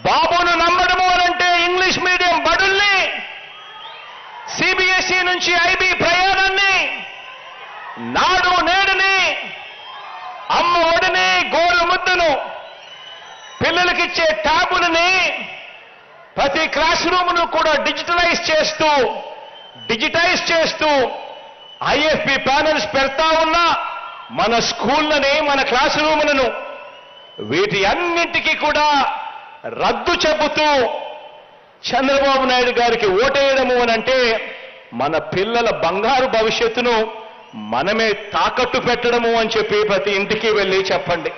బాబును నమ్మడము అనంటే English medium బడుల్ని, CBSE నుంచి ఐబీ ప్రయాణాన్ని, నాడు నేడుని, అమ్మ ఒడిని, గోరు ముద్దును, పిల్లలకిచ్చే ట్యాబులని, ప్రతి క్లాస్ రూమ్ను కూడా డిజిటైజ్ చేస్తూ ఐఎఫ్పి ప్యానల్స్ పెడతా ఉన్న మన స్కూళ్ళని, మన క్లాస్ రూములను, వీటి అన్నింటికీ కూడా రద్దు చెబుతూ చంద్రబాబు నాయుడు గారికి ఓటేయడము అనంటే మన పిల్లల బంగారు భవిష్యత్తును మనమే తాకట్టు పెట్టడము అని చెప్పి ప్రతి ఇంటికి వెళ్ళి చెప్పండి.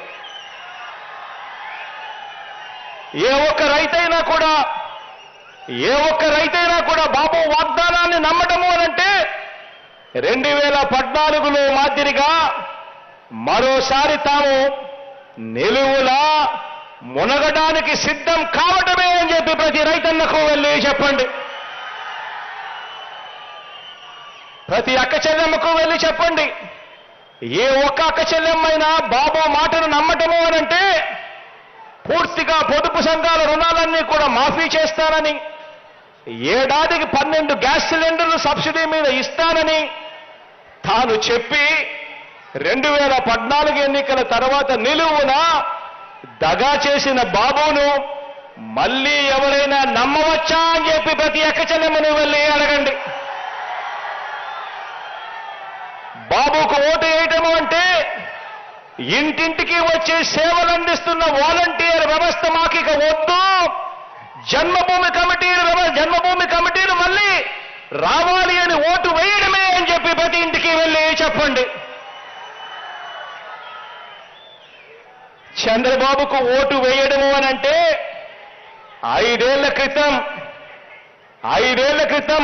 ఏ ఒక్క రైతైనా కూడా బాబు వాగ్దానాన్ని నమ్మడము అనంటే 2014లో మాదిరిగా మరోసారి తాము నిలువులా మునగడానికి సిద్ధం కావటమే అని చెప్పి ప్రతి రైతన్నకు వెళ్ళి చెప్పండి. ప్రతి అక్క చెల్లెమ్మకు వెళ్ళి చెప్పండి. ఏ ఒక్క అక్క చెల్లెమ్మైనా బాబు మాటను నమ్మటము అనంటే పూర్తిగా పొదుపు సంఘాల రుణాలన్నీ కూడా మాఫీ చేస్తానని, ఏడాదికి 12 గ్యాస్ సిలిండర్లు సబ్సిడీ మీద ఇస్తానని తాను చెప్పి 2014 ఎన్నికల తర్వాత నిలువున దగా చేసిన బాబును మళ్ళీ ఎవరైనా నమ్మవచ్చా అని చెప్పి ప్రతి అక్క చెల్లెమ్మను వెళ్ళి అడగండి. బాబుకు ఓటు వేయటము అంటే ఇంటింటికి వచ్చి సేవలు అందిస్తున్న వాలంటీర్ వ్యవస్థ మాకిక వద్దు, జన్మభూమి కమిటీలు మళ్ళీ రావాలి అని ఓటు వేయడమే అని చెప్పి ప్రతి ఇంటికి వెళ్ళి చెప్పండి. చంద్రబాబుకు ఓటు వేయడము అనంటే 5 ఏళ్ల క్రితం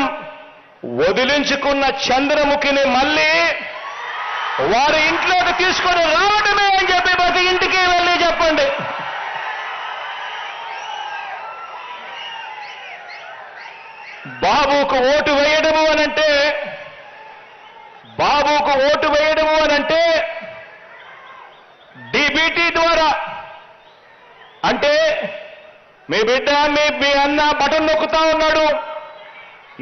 వదిలించుకున్న చంద్రముఖిని మళ్ళీ వారి ఇంట్లోకి తీసుకొని రావడమే అని చెప్పి ప్రతి ఇంటికి వెళ్ళి చెప్పండి. బాబుకు ఓటు వేయడము అనంటే డీబీటీ ద్వారా, అంటే మీ బిడ్డ మీ అన్న బటన్ నొక్కుతా ఉన్నాడు,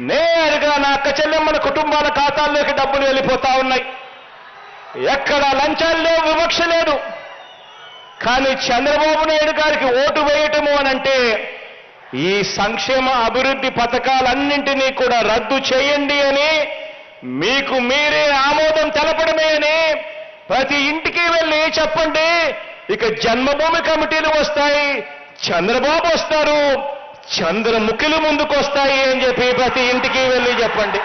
నేరుగా నా అక్క చెల్లెమ్మల కుటుంబాల ఖాతాల్లోకి డబ్బులు వెళ్ళిపోతా ఉన్నాయి. ఎక్కడ లంచాలు లేవు, వివక్ష లేదు. కానీ చంద్రబాబు నాయుడు గారికి ఓటు వేయటము అనంటే ఈ సంక్షేమ అభివృద్ధి పథకాలన్నింటినీ కూడా రద్దు చేయండి అని, మీకు మీరే ఆమోదం తెలపడమే అని ప్రతి ఇంటికి వెళ్ళి చెప్పండి. ఇక జన్మభూమి కమిటీలు వస్తాయి, చంద్రబాబు వస్తారు, చంద్రముఖులు ముందుకు వస్తాయి అని చెప్పి ప్రతి ఇంటికి వెళ్ళి చెప్పండి.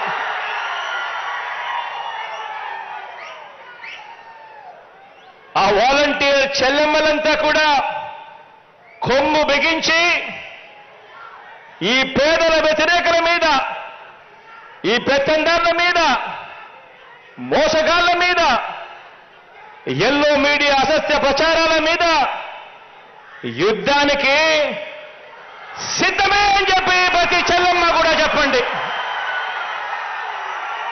ఆ వాలంటీర్ చెల్లెమ్మలంతా కూడా కొమ్ము బిగించి ఈ పేదల వ్యతిరేకల మీద, ఈ పెత్తందారుల మీద, మోసగాళ్ల మీద, ఎల్లో మీడియా అసత్య ప్రచారాల మీద యుద్ధానికి సిద్ధమే అని చెప్పి ప్రతి చెల్లెమ్మ కూడా చెప్పండి.